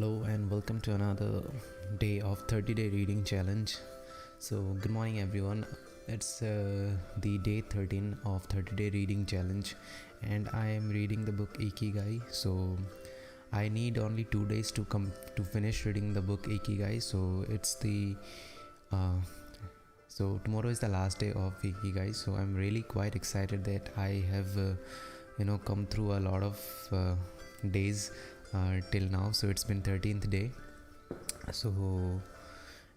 Hello and welcome to another day of 30-day reading challenge. So good morning everyone. It's the day 13 of 30-day reading challenge and I am reading the book IKIGAI. So I need only 2 days to come to finish reading the book IKIGAI. So it's the uh, so tomorrow is the last day of IKIGAI. So I'm really quite excited that I have come through a lot of days till now. So it's been 13th day. So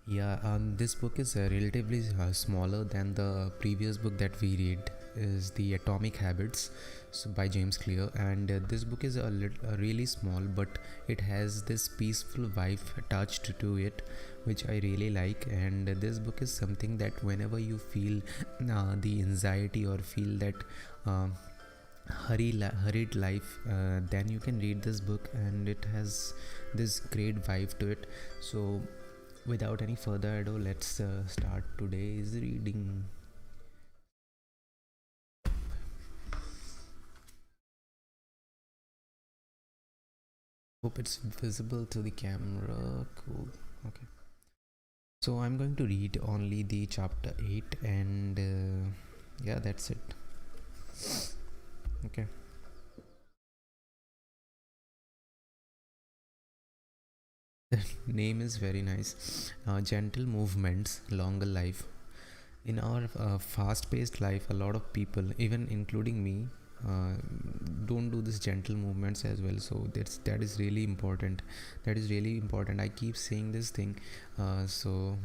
yeah, this book is relatively smaller than the previous book that we read, is the Atomic Habits, so by James Clear. And this book is really small, but it has this peaceful vibe attached to it, which I really like. And this book is something that whenever you feel the anxiety or feel that hurried life, then you can read this book, and it has this great vibe to it. So without any further ado, let's start today's reading. Hope it's visible to the camera. Cool. Okay, so I'm going to read only the chapter 8, and yeah, that's it. Okay. Name is very nice. Gentle movements, longer life. In our fast-paced life, a lot of people, even including me, uh, don't do this gentle movements as well. So that is really important. That is really important. I keep saying this thing. So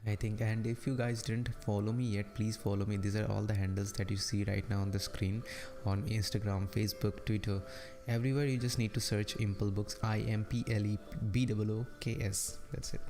I think, and if you guys didn't follow me yet, please follow me. These are all the handles that you see right now on the screen, on Instagram, Facebook, Twitter, everywhere. You just need to search Impl Books, IMPLEBOOKS. That's it.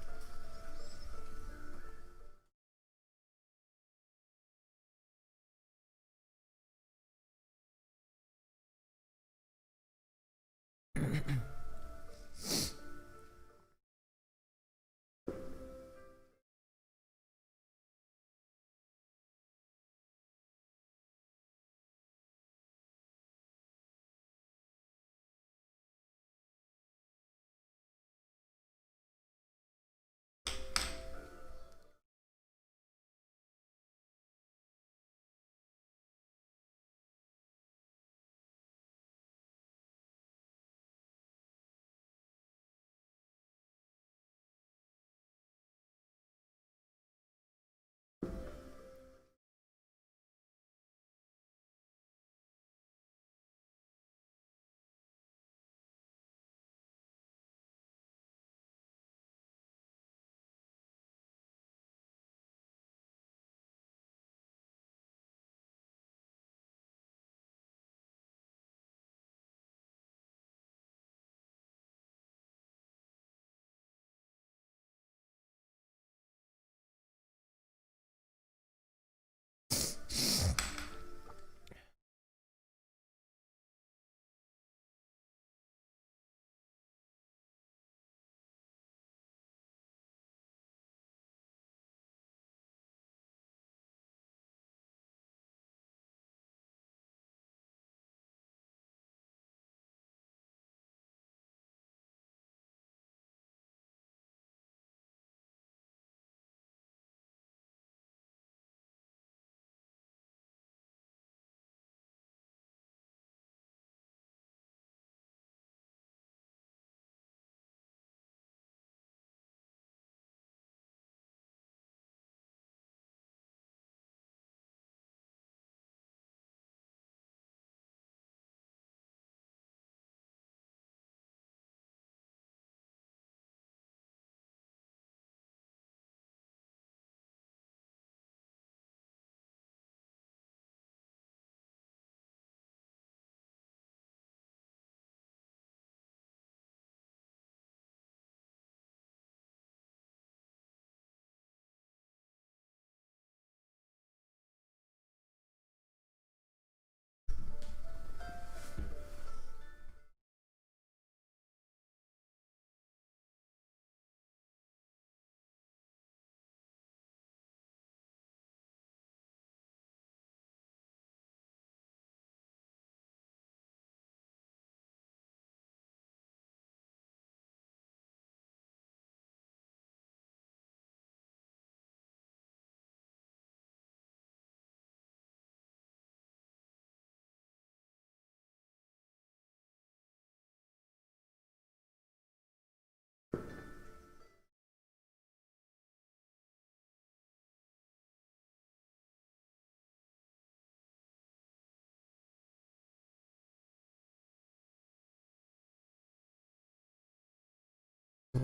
So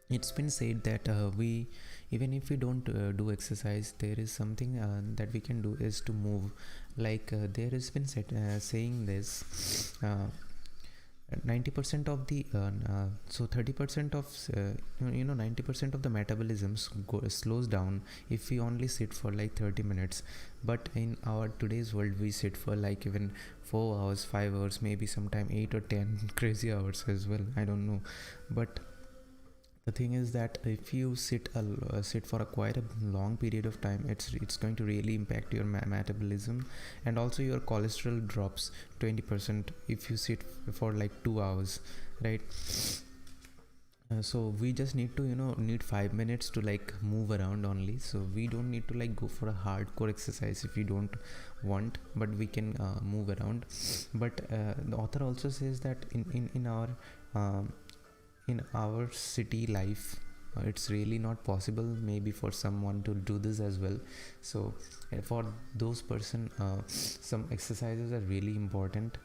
it's been said that we even if we don't do exercise, there is something that we can do is to move. Like there has been saying this 90% of the so 30% of 90% of the metabolism slows down if we only sit for like 30 minutes. But in our today's world, we sit for like even 4 hours, 5 hours, maybe sometime 8 or 10 crazy hours as well, I don't know. But the thing is that if you sit for a quite a long period of time, it's going to really impact your metabolism, and also your cholesterol drops 20% if you sit for like 2 hours, right? So we just need to need 5 minutes to like move around only. So we don't need to like go for a hardcore exercise if we don't want, but we can move around. But the author also says that um, in our city life, it's really not possible maybe for someone to do this as well. So for those person, some exercises are really important.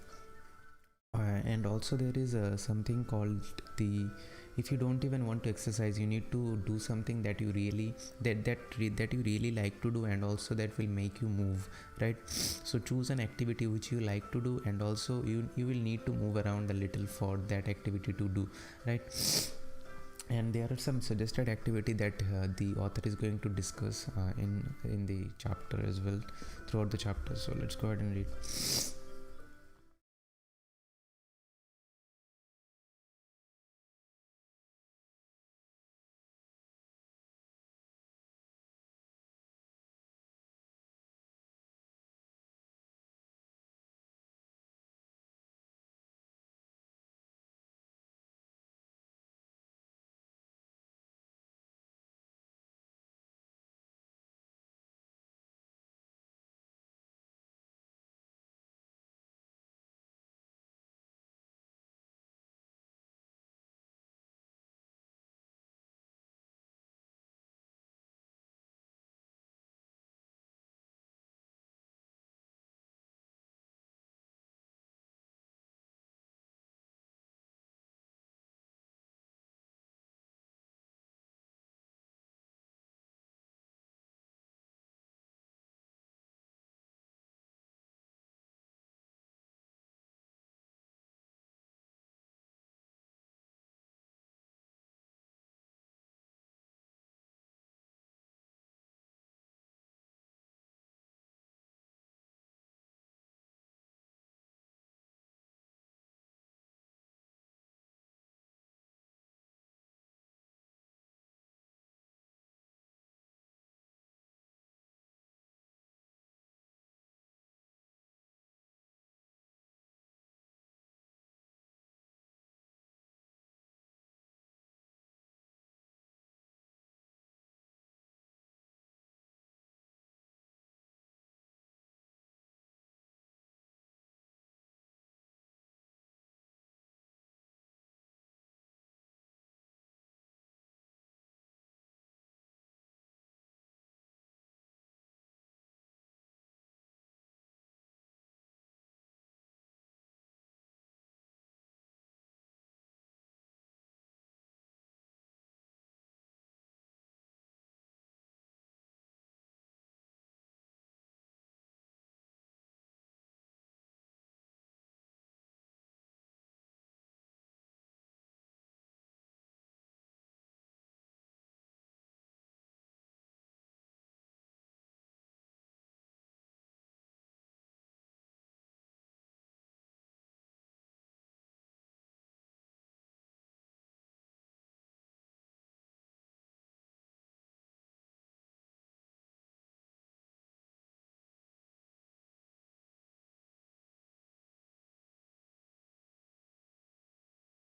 And also there is something called the, if you don't even want to exercise, you need to do something that you really that you really like to do, and also that will make you move, right? So choose an activity which you like to do, and also you will need to move around a little for that activity to do, right? And there are some suggested activity that the author is going to discuss in the chapter as well, throughout the chapter. So let's go ahead and read.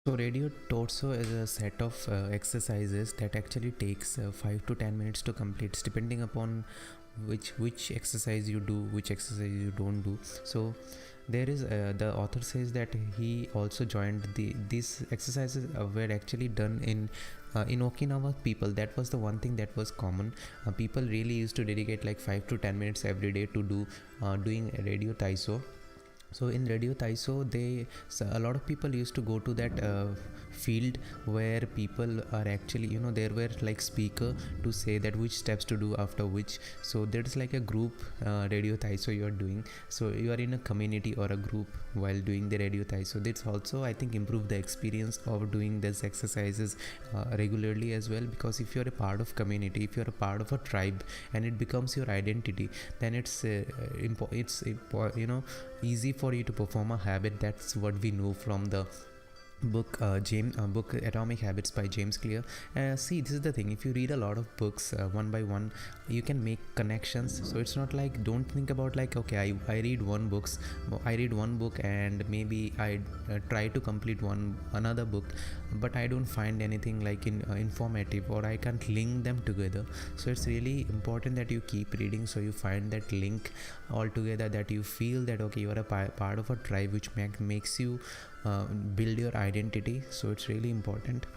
So radio torso is a set of exercises that actually takes 5 to 10 minutes to complete, depending upon which exercise you do, which exercise you don't do. So there is the author says that he also joined these exercises were actually done in Okinawa people. That was the one thing that was common. People really used to dedicate like 5 to 10 minutes every day to doing radio taiso. So in radio taiso, a lot of people used to go to that field where people are actually, there were like speaker to say that which steps to do after which. So there's like a group radio taiso you are doing, so you are in a community or a group while doing the radio taiso. That's also, I think, improve the experience of doing these exercises regularly as well, because if you're a part of community, if you're a part of a tribe and it becomes your identity, then it's easy for you to perform a habit. That's what we know from the book Atomic Habits by James Clear. See, this is the thing, if you read a lot of books one by one, you can make connections. So it's not like, don't think about like, okay, I read one book and maybe I try to complete another book, but I don't find anything like informative, or I can't link them together. So it's really important that you keep reading, so you find that link all together, that you feel that okay, you are a part of a tribe, which makes you build your identity. So it's really important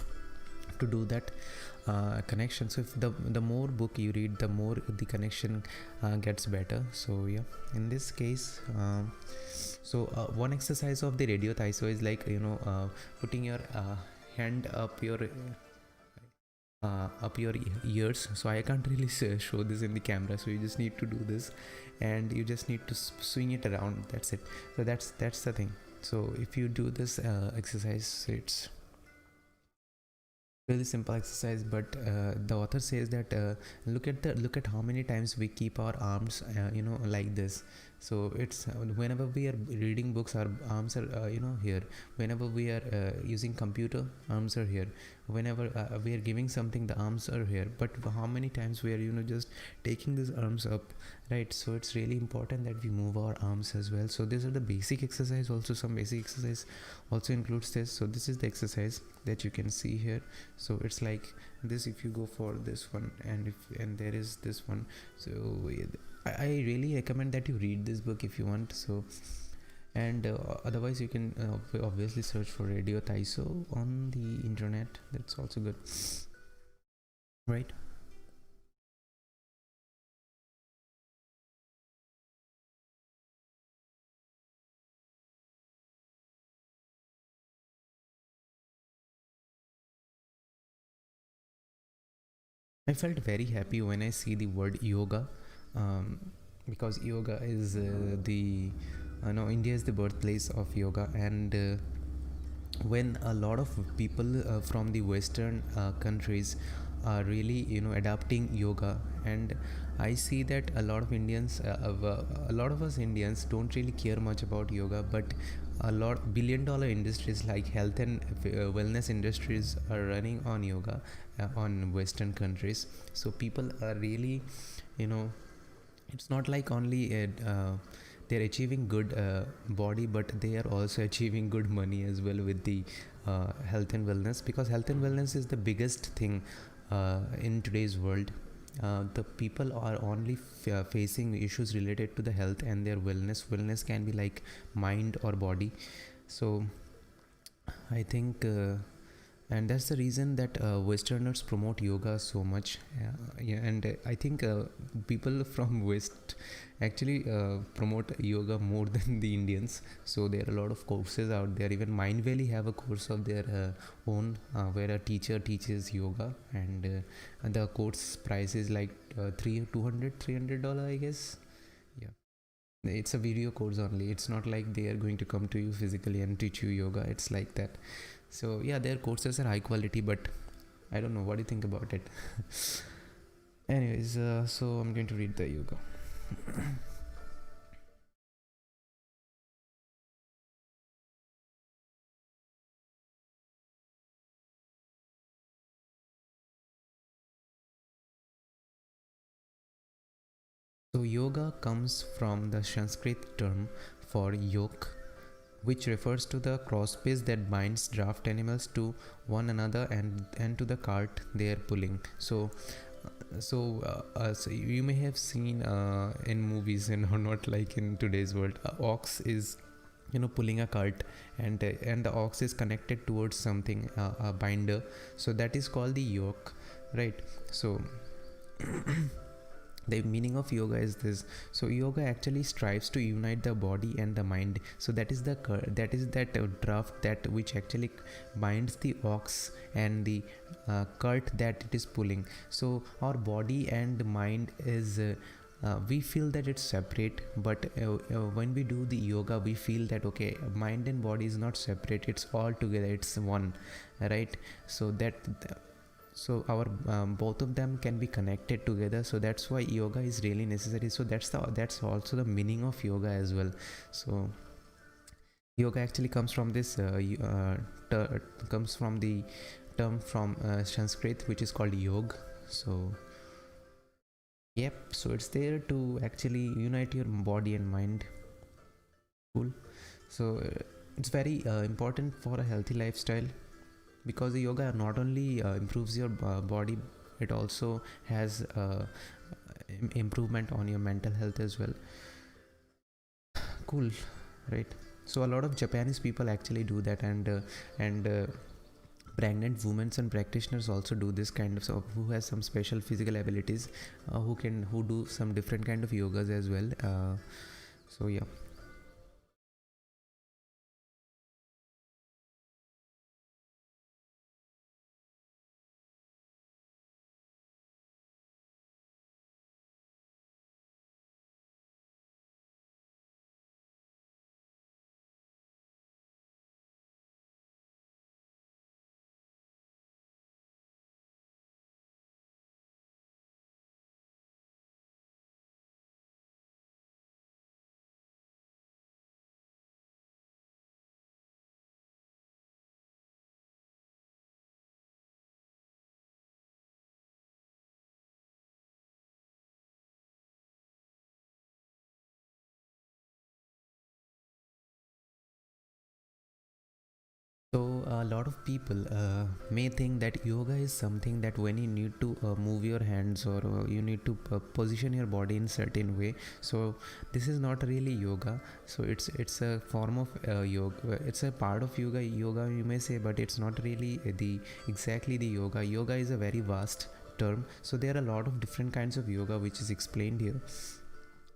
to do that connection. So if the more book you read, the more the connection gets better. So yeah, in this case, one exercise of the radio taiso is like, putting your hand up your ears. So I can't really show this in the camera, so you just need to do this and you just need to swing it around. That's it. So that's the thing. So if you do this exercise, it's really simple exercise, but the author says that look at how many times we keep our arms like this. So it's whenever we are reading books, our arms are here. Whenever we are using computer, arms are here. Whenever we are giving something, the arms are here. But how many times we are just taking these arms up, right? So it's really important that we move our arms as well. So these are the basic exercise. Also some basic exercise also includes this. So this is the exercise that you can see here. So it's like this, if you go for this one, and there is this one. So I really recommend that you read this book if you want. So and otherwise you can obviously search for radio taiso on the internet. That's also good, right? I felt very happy when I see the word yoga, um, because yoga is India is the birthplace of yoga, and when a lot of people from the Western countries are really adapting yoga, and I see that a lot of us Indians don't really care much about yoga, but a lot billion-dollar industries like health and wellness industries are running on yoga on Western countries. So people are really, it's not like only they're achieving good body, but they are also achieving good money as well with the health and wellness, because health and wellness is the biggest thing in today's world. The people are only facing issues related to the health and their wellness can be like mind or body. So I think and that's the reason that Westerners promote yoga so much. And I think people from West actually promote yoga more than the Indians. So there are a lot of courses out there. Even Mind Valley have a course of their own where a teacher teaches yoga, and the course price is like $300 I guess. Yeah, it's a video course only. It's not like they are going to come to you physically and teach you yoga. It's like that. So yeah, their courses are high quality, but I don't know, what do you think about it? Anyways, so I'm going to read the yoga. So yoga comes from the Sanskrit term for yoke, which refers to the crosspace that binds draft animals to one another and to the cart they are pulling. So you may have seen in movies, not like in today's world, ox is pulling a cart, and the ox is connected towards something, a binder. So that is called the yoke, right? So The meaning of yoga is this. So yoga actually strives to unite the body and the mind. So that is that draft that which actually binds the ox and the cart that it is pulling. So our body and mind is we feel that it's separate, but when we do the yoga we feel that okay, mind and body is not separate, it's all together, it's one, right? So that so our both of them can be connected together. So that's why yoga is really necessary. So that's also the meaning of yoga as well. So yoga actually comes from this comes from the term from Sanskrit, which is called yog. So yep, so it's there to actually unite your body and mind. Cool. So it's very important for a healthy lifestyle, because the yoga not only improves your body, it also has improvement on your mental health as well. Cool, right? So a lot of Japanese people actually do that, and pregnant women and practitioners also do this kind of, so who has some special physical abilities, who do some different kind of yogas as well. So yeah. So a lot of people may think that yoga is something that when you need to move your hands, or you need to position your body in certain way. So this is not really yoga. So it's a form of yoga. It's a part of yoga you may say, but it's not really the exactly the yoga. Yoga is a very vast term. So there are a lot of different kinds of yoga which is explained here.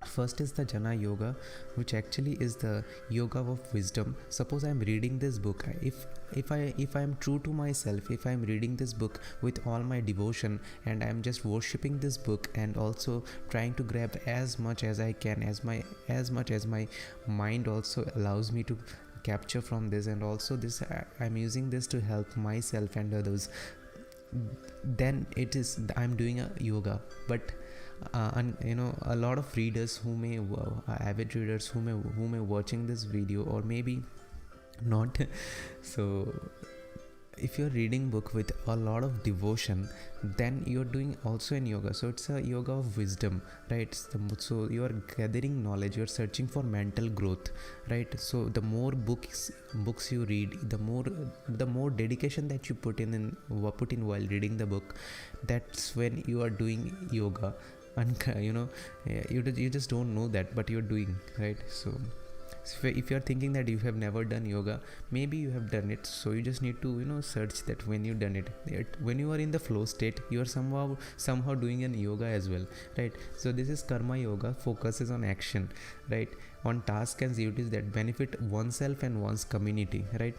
First is the Jana Yoga, which actually is the yoga of wisdom. Suppose I am reading this book. If I am true to myself, if I am reading this book with all my devotion, and I am just worshipping this book, and also trying to grab as much as I can, as much as my mind also allows me to capture from this, and also this I'm using this to help myself and others, then it is I'm doing a yoga. But and a lot of readers who may avid readers who may watching this video, or maybe not so if you're reading book with a lot of devotion, then you're doing also in yoga. So it's a yoga of wisdom, right? So you are gathering knowledge, you're searching for mental growth, right? So the more books you read, the more dedication that you put in while reading the book, that's when you are doing yoga. And you just don't know that, but you're doing, right? So if you're thinking that you have never done yoga, maybe you have done it. So you just need to search that when you done it, when you are in the flow state, you are somehow doing an yoga as well, right? So this is karma yoga, focuses on action, right, on tasks and duties that benefit oneself and one's community, right?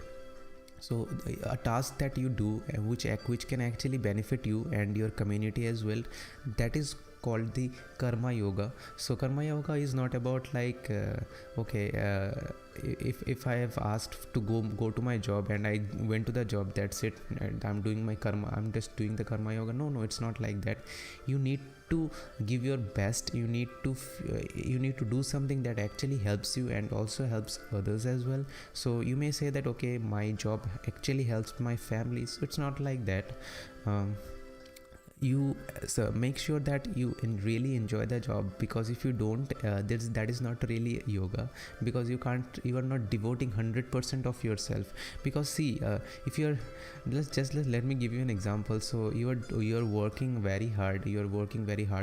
So a task that you do which can actually benefit you and your community as well, that is called the karma yoga. So karma yoga is not about like if I have asked to go to my job and I went to the job, that's it, and I'm doing my karma, I'm just doing the karma yoga. No, it's not like that. You need to give your best. You need to do something that actually helps you and also helps others as well. So you may say that okay, my job actually helps my family. So it's not like that. You make sure that you really enjoy the job, because if you don't, that is not really yoga, because you are not devoting 100% of yourself. Because see, if you're let me give you an example. So you're working very hard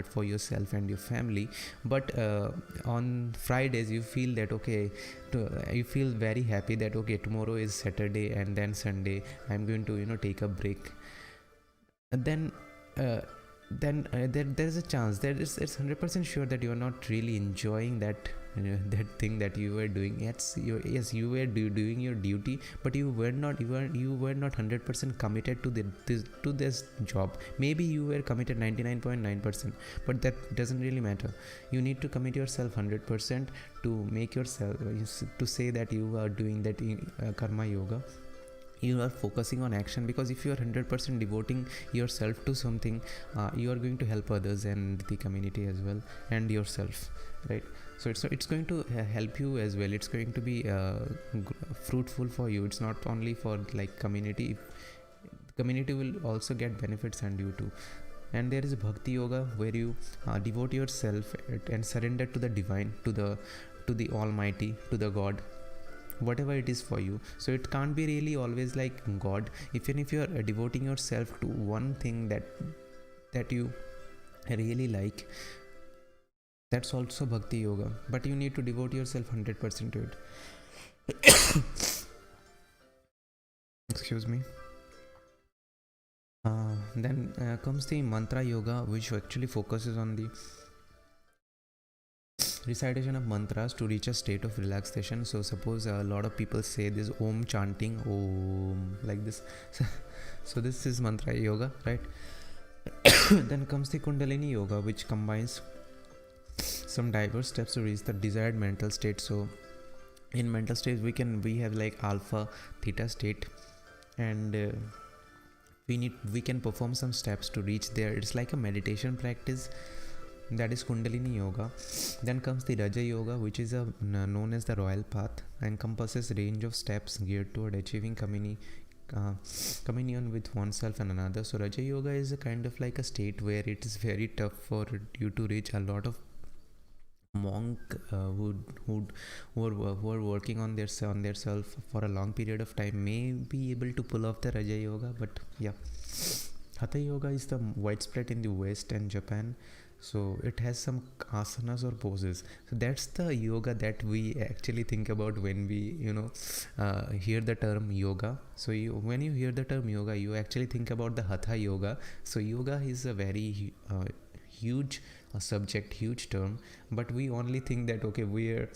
for yourself and your family, but on Fridays you feel that okay, you feel very happy that okay, tomorrow is Saturday and then Sunday I'm going to take a break. And then then there's a chance that it's 100% sure that you are not really enjoying that that thing that you were doing. Yes, you were doing your duty, but you were not 100% committed to this job. Maybe you were committed 99.9%, but that doesn't really matter. You need to commit yourself 100% to make yourself to say that you are doing that karma yoga. You are focusing on action, because if you are 100% devoting yourself to something, you are going to help others and the community as well, and yourself, right? So it's going to help you as well. It's going to be fruitful for you. It's not only for like community. Community will also get benefits, and you too. And there is bhakti yoga, where you devote yourself and surrender to the divine, to the almighty, to the god, whatever it is for you. So it can't be really always like god. Even if you are devoting yourself to one thing that you really like, that's also bhakti yoga, but you need to devote yourself 100% to it. Excuse me. Then comes the mantra yoga, which actually focuses on the recitation of mantras to reach a state of relaxation. So suppose a lot of people say this om chanting, om, like this. So this is mantra yoga, right? Then comes the kundalini yoga, which combines some diverse steps to reach the desired mental state. So in mental state we have like alpha, theta state, and we can perform some steps to reach there. It's like a meditation practice. That is kundalini yoga. Then comes the raja yoga, which is known as the royal path, and encompasses range of steps geared toward achieving communion with oneself and another. So raja yoga is a kind of like a state where it is very tough for you to reach. A lot of monk who are working on their self for a long period of time may be able to pull off the raja yoga. But yeah, hatha yoga is the widespread in the West and Japan. So it has some asanas or poses. So that's the yoga that we actually think about when we hear the term yoga. So when you hear the term yoga, you actually think about the hatha yoga. So yoga is a very huge subject, huge term, but we only think that okay, we're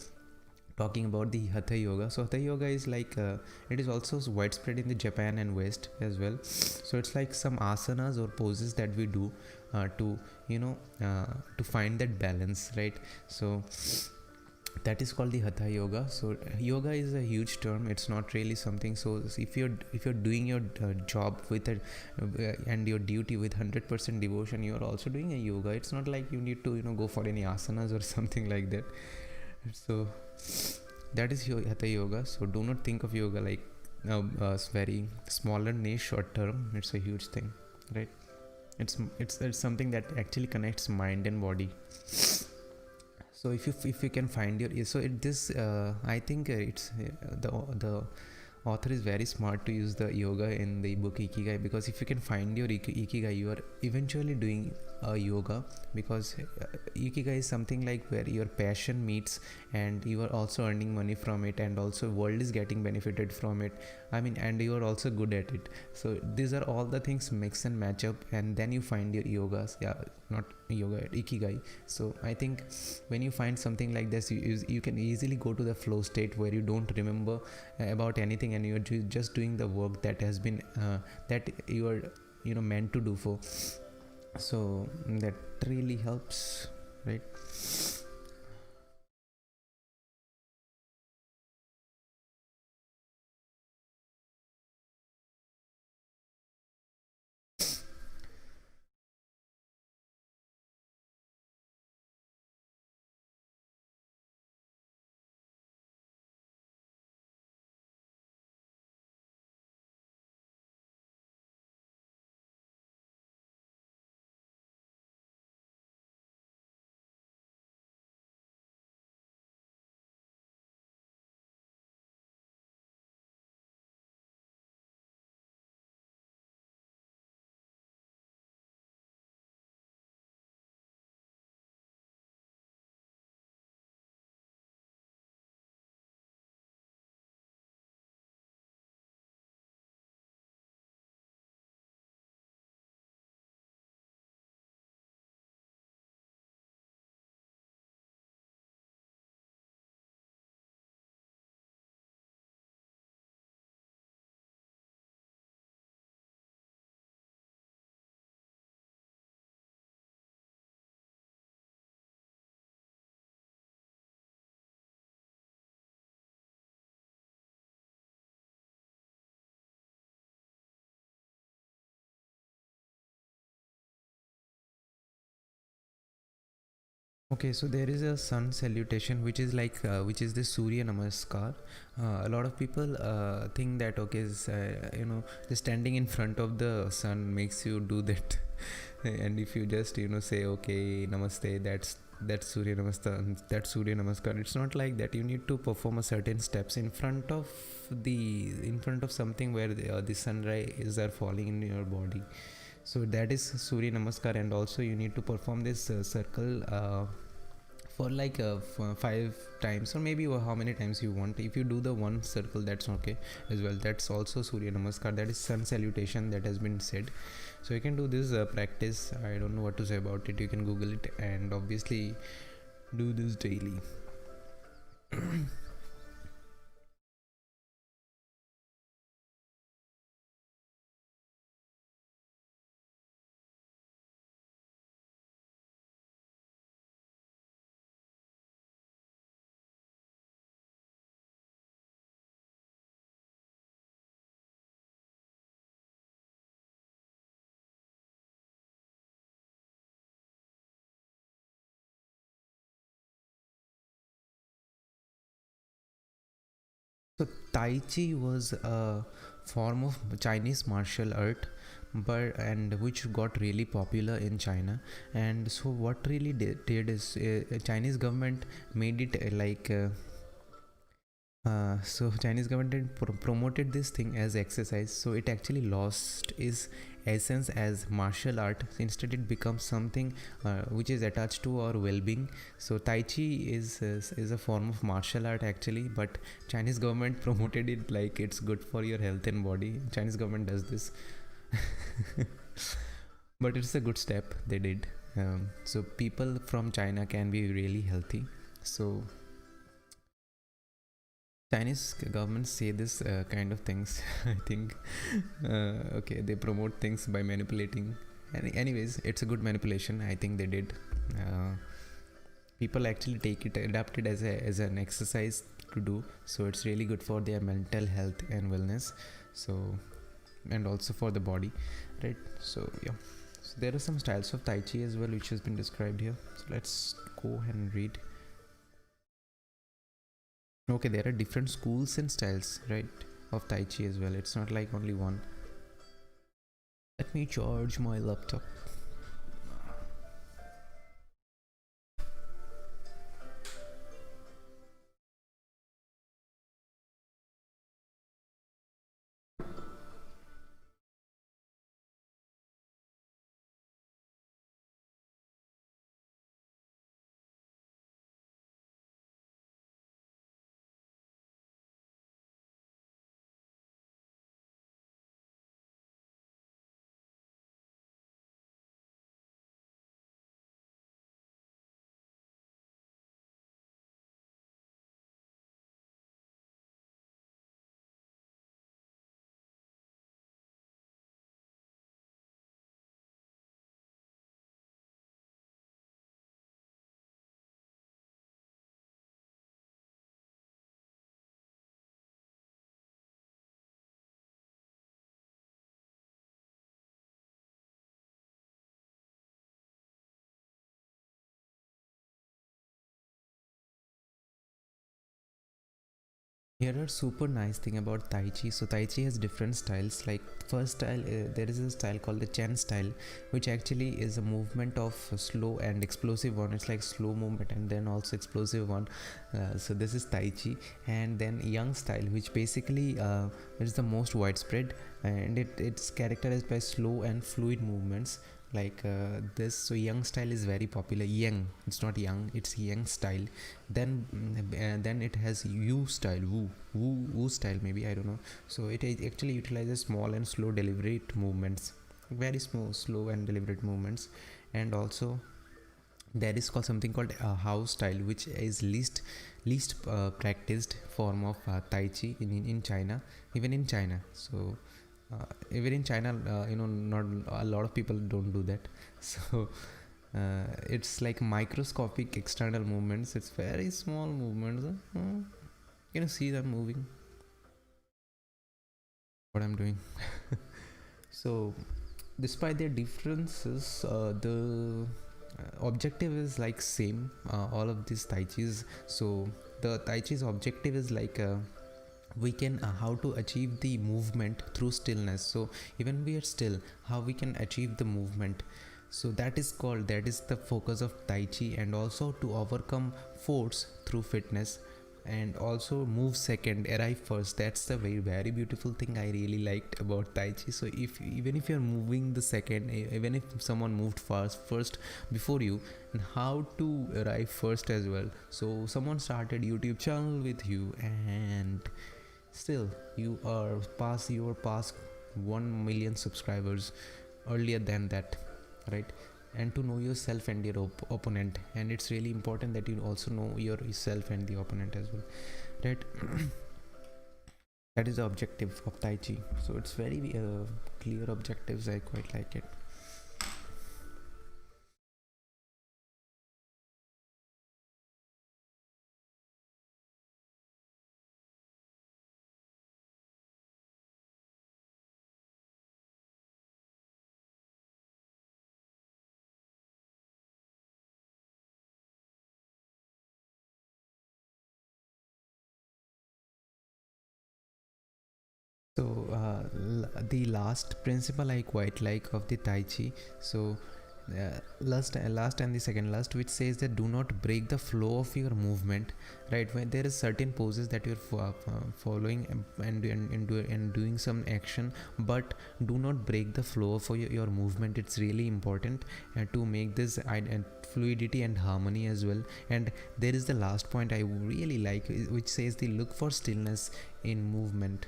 talking about the hatha yoga. So hatha yoga is like it is also widespread in the Japan and West as well. So it's like some asanas or poses that we do to find that balance, right? So that is called the hatha yoga. So yoga is a huge term. It's not really something. So if you're doing your job with it and your duty with 100% devotion, you are also doing a yoga. It's not like you need to go for any asanas or something like that. So that is your hatha yoga. So do not think of yoga like a very smaller niche or term. It's a huge thing, right? It's something that actually connects mind and body. So if you can find your I think it's the author is very smart to use the yoga in the book Ikigai, because if you can find your Ikigai, you are eventually doing a yoga, because Ikigai is something like where your passion meets and you are also earning money from it, and also world is getting benefited from it. I mean, and you are also good at it. So these are all the things mix and match up, and then you find your yogas. Yeah, not yoga, Ikigai. So I think when you find something like this, you can easily go to the flow state where you don't remember about anything, and you're just doing the work that has been that you are meant to do for. So that really helps, right? Okay, so there is a sun salutation, which is like which is the Surya Namaskar. A lot of people think that okay, just standing in front of the sun makes you do that, and if you just say okay, Namaste, that's Surya Namaskar. That's Surya Namaskar. It's not like that. You need to perform a certain steps in front of something where the sunrise are falling in your body. So that is Surya Namaskar, and also you need to perform this circle for like 5 times, or maybe how many times you want. If you do the one circle, that's okay as well. That's also Surya Namaskar. That is sun salutation that has been said. So you can do this practice. I don't know what to say about it. You can Google it, and obviously do this daily. So Tai Chi was a form of Chinese martial art, but and which got really popular in China. And so what really did is Chinese government made it so Chinese government promoted this thing as exercise, so it actually lost its essence as martial art. Instead it becomes something which is attached to our well-being. So Tai Chi is a form of martial art actually, but Chinese government promoted it like it's good for your health and body. Chinese government does this. But it's a good step they did. So people from China can be really healthy. So Chinese governments say this kind of things. I think, okay, they promote things by manipulating. Anyways, it's a good manipulation. I think they did. Uh, People actually take it, adapt it as an exercise to do. So it's really good for their mental health and wellness. So, and also for the body, right? So yeah. So there are some styles of Tai Chi as well, which has been described here. So let's go ahead and read. Okay, there are different schools and styles, right, of Tai Chi as well. It's not like only one. Let me charge my laptop. Here are super nice thing about Tai Chi. So Tai Chi has different styles. Like first style, there is a style called the Chen style, which actually is a movement of slow and explosive one. It's like slow movement and then also explosive one. So this is Tai Chi. And then Yang style, which basically is the most widespread, and it's characterized by slow and fluid movements like this. So Yang style is very popular. Yang, it's not Yang, it's Yang style. Then it has Wu style, Wu style, maybe, I don't know. So it actually utilizes small and slow deliberate movements, very small, slow and deliberate movements. And also there is called something called house style, which is least practiced form of Tai Chi in China, even in China. So even in China, not a lot of people don't do that. So it's like microscopic external movements. It's very small movements. You know, see them moving. What I'm doing. So, despite their differences, the objective is like same, all of these tai chis. So the tai chi's objective is like we can how to achieve the movement through stillness. So even we are still, how we can achieve the movement. So that is the focus of tai chi, and also to overcome force through fitness, and also move second, arrive first. That's the very, very beautiful thing I really liked about tai chi. So if even if you're moving the second, even if someone moved first before you, and how to arrive first as well. So someone started YouTube channel with you, and still you are past 1 million subscribers earlier than that, right? And to know yourself and your opponent, and it's really important that you also know yourself and the opponent as well, right? That is the objective of tai chi. So it's very clear objectives. I quite like it. So the last principle I quite like of the tai chi. So last and the second last, which says that do not break the flow of your movement, right? When there is certain poses that you're following and doing some action, but do not break the flow for your movement. It's really important to make this fluidity and harmony as well. And there is the last point I really like, which says the look for stillness in movement,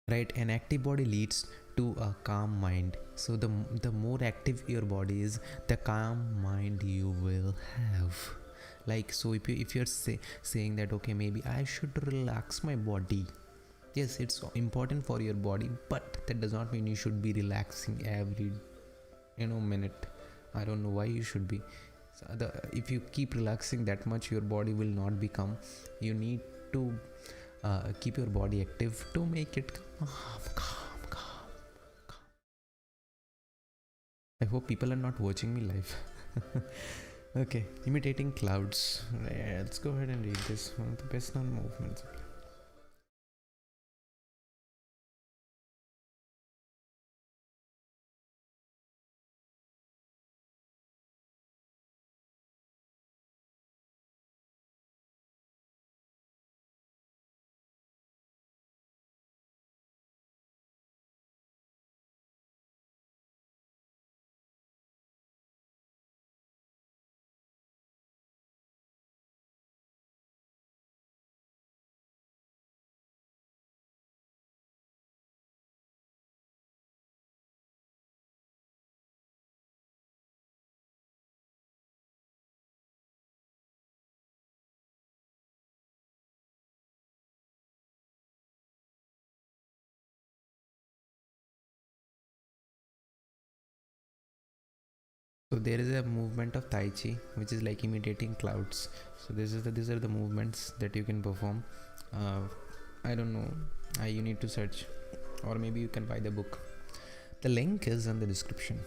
right? An active body leads to a calm mind. So the more active your body is, the calm mind you will have. Like, so if you're saying that okay, maybe I should relax my body, yes, it's important for your body, but that does not mean you should be relaxing every minute. I don't know why you should be. So if you keep relaxing that much, your body will not become. You need to keep your body active to make it calm. I hope people are not watching me live. Okay, imitating clouds. Let's go ahead and read this. One of the best known movements. So there is a movement of tai chi which is like imitating clouds. So these are the movements that you can perform. I don't know. You need to search, or maybe you can buy the book. The link is in the description.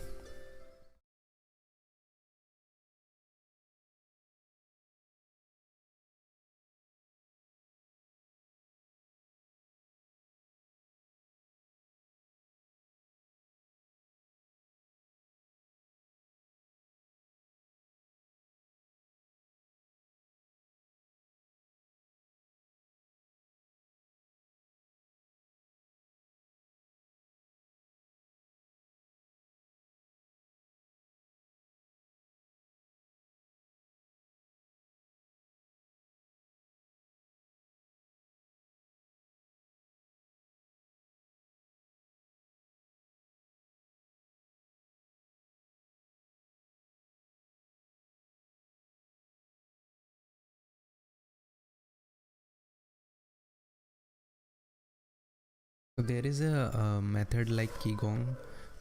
So there is a method like Qigong,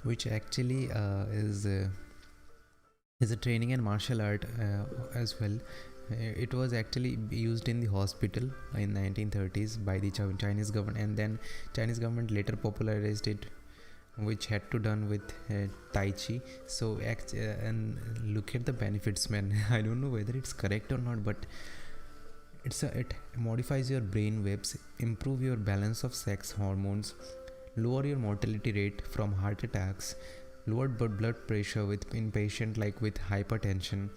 which actually is a training and martial art as well. It was actually used in the hospital in 1930s by the Chinese government, and then Chinese government later popularized it which had to done with Tai Chi. So and look at the benefits, man. I don't know whether it's correct or not, but it modifies your brain waves, improve your balance of sex hormones, lower your mortality rate from heart attacks, lowered blood pressure with in patient like with hypertension,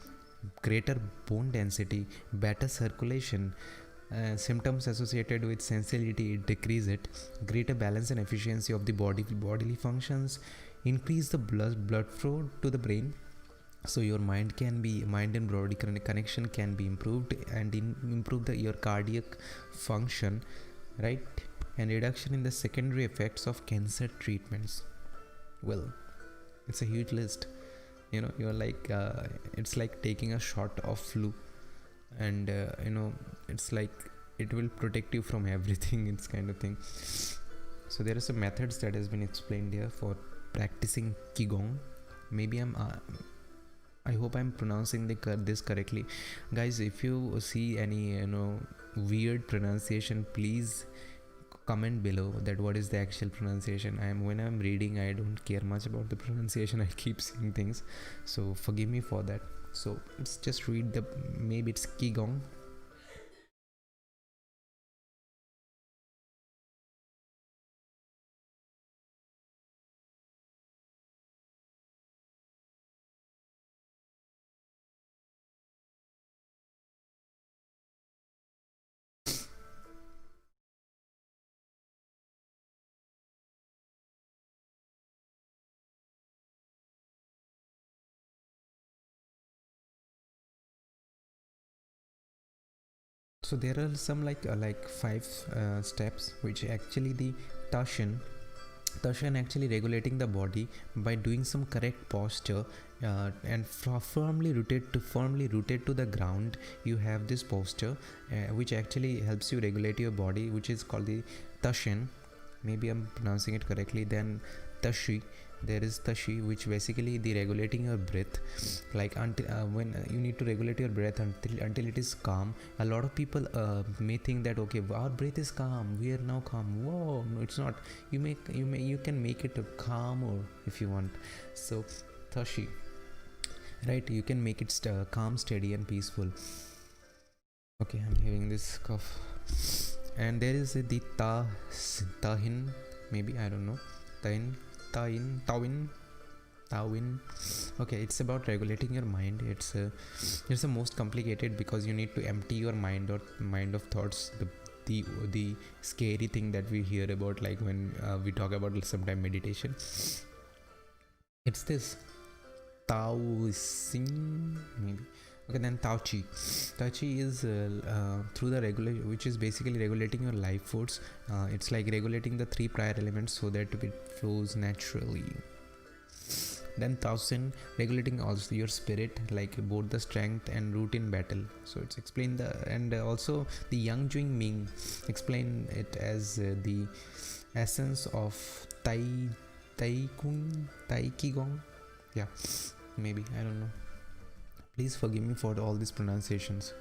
greater bone density, better circulation, symptoms associated with sensitivity it decrease it, greater balance and efficiency of the bodily functions, increase the blood flow to the brain, so your mind and body connection can be improved, and improve your cardiac function, right? And reduction in the secondary effects of cancer treatments. Well, it's a huge list. You're like it's like taking a shot of flu, and it's like it will protect you from everything. It's kind of thing. So there are some methods that has been explained here for practicing qigong. Maybe I hope I'm pronouncing this correctly, guys. If you see any weird pronunciation, please comment below that what is the actual pronunciation. When I'm reading, I don't care much about the pronunciation. I keep saying things, so forgive me for that. So let's just read maybe it's qigong. So there are some like five steps, which actually the tashin actually regulating the body by doing some correct posture, and firmly rooted to the ground. You have this posture which actually helps you regulate your body, which is called the tashin. Maybe I'm pronouncing it correctly. Then tashi, there is tashi, which basically the regulating your breath, like until when you need to regulate your breath until it is calm. A lot of people may think that okay, our breath is calm, we are now calm. Whoa, no, it's not. You can make it calmer if you want. So tashi, right, you can make it calm, steady and peaceful. Okay, I'm having this cough. And there is the tahin, maybe, I don't know. Tawin. Okay, it's about regulating your mind. It's the most complicated, because you need to empty your mind of thoughts, the scary thing that we hear about, like when we talk about sometime meditation. It's this Tao Sing, maybe. Okay, then Tao Chi. Tao Chi is through the regulation, which is basically regulating your life force. It's like regulating the three prior elements so that it flows naturally. Then Tao Sin, regulating also your spirit, like both the strength and root in battle. So it's explained and also the Yang Jing Ming explain it as the essence of Tai Qigong. Yeah, maybe, I don't know. Please forgive me for all these pronunciations.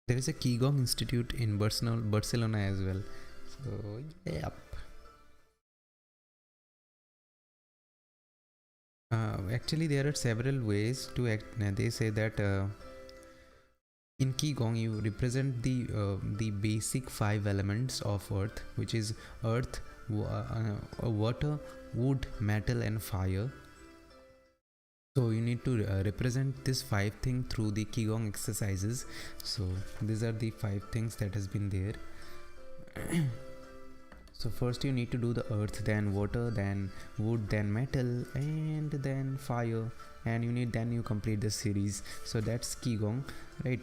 There is a Qigong Institute in Barcelona as well. So, yeah. Actually, there are several ways to act. They say that in Qigong, you represent the basic five elements of Earth, which is Earth, water, wood, metal, and fire. So you need to represent this five things through the Qigong exercises. So these are the five things that has been there. So first you need to do the earth, then water, then wood, then metal, and then fire, and then you complete the series. So that's Qigong, right?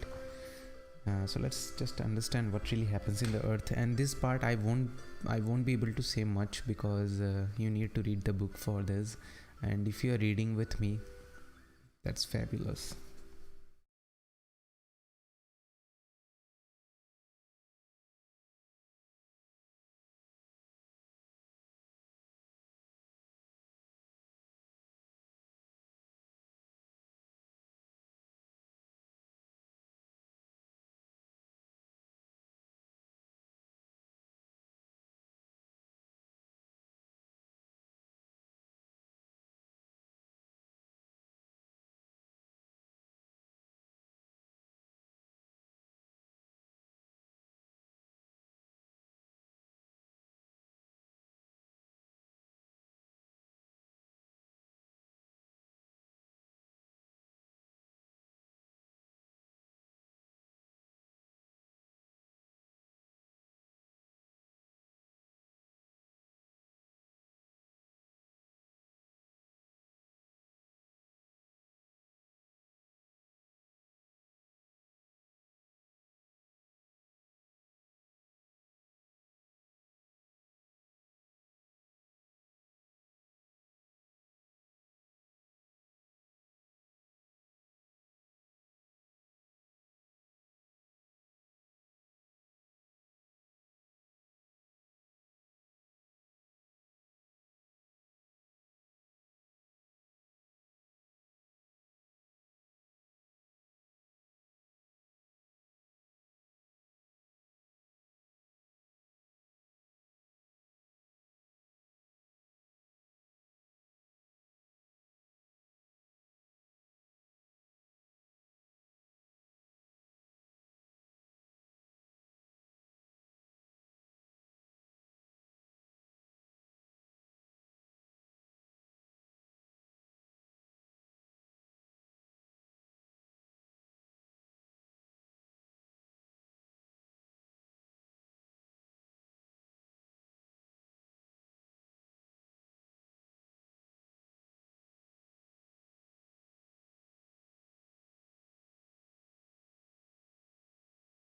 So let's just understand what really happens in the earth. And this part I won't be able to say much, because you need to read the book for this. And if you are reading with me, that's fabulous.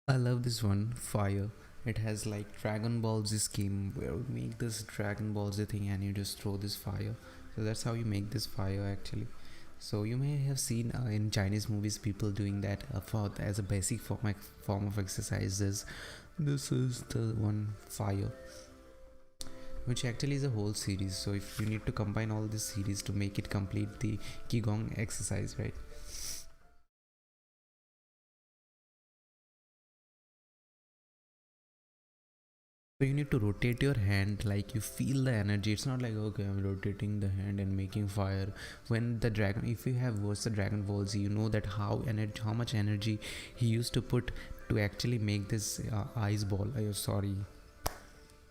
I love this one, fire. It has like Dragon Ball Z scheme where you make this Dragon Ball Z thing and you just throw this fire. So that's how you make this fire actually. So you may have seen in Chinese movies people doing that for as a basic form of exercises. This is the one fire, which actually is a whole series. So if you need to combine all this series to make it complete the Qigong exercise, right? So you need to rotate your hand like you feel the energy. It's not like okay, I'm rotating the hand and making fire. When the dragon, if you have watched the Dragon Ball Z, you know that how much energy he used to put to actually make this ice ball. Sorry,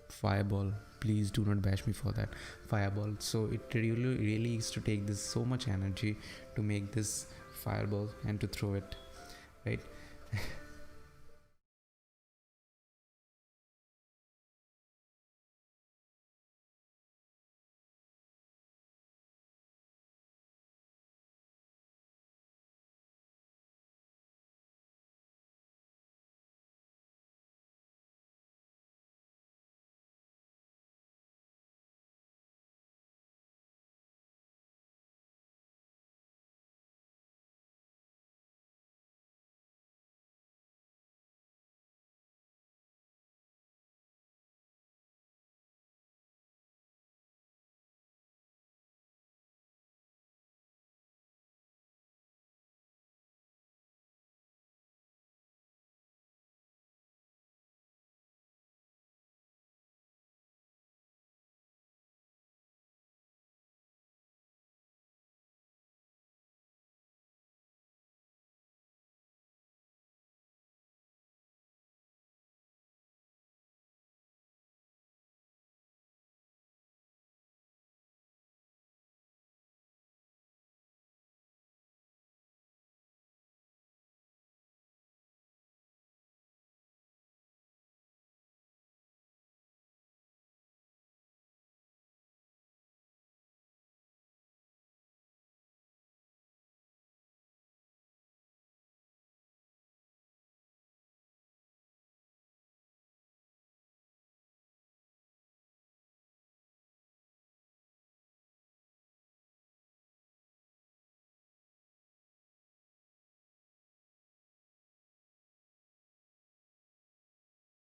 fireball. Please do not bash me for that fireball. So it really used to take this so much energy to make this fireball and to throw it, right?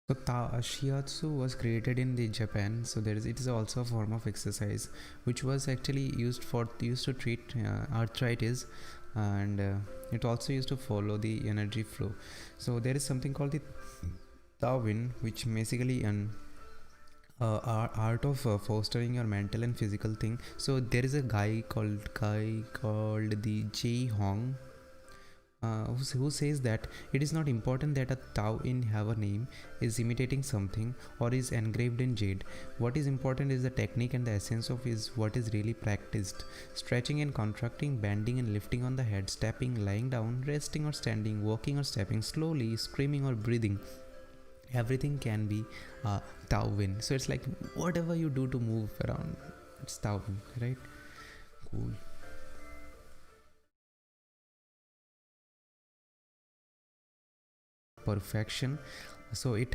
So shiatsu was created in the Japan. So it is also a form of exercise, which was actually used to treat arthritis, and it also used to follow the energy flow. So there is something called the Tawin, which basically an art of fostering your mental and physical thing. So there is a guy called the Jay Hong, who says that it is not important that a Tao in have a name, is imitating something, or is engraved in jade. What is important is the technique, and the essence of is what is really practiced. Stretching and contracting, bending and lifting on the head, stepping, lying down, resting or standing, walking or stepping, slowly, screaming or breathing. Everything can be Tao win. So it's like whatever you do to move around, it's Tao win, right? Cool. Perfection. So it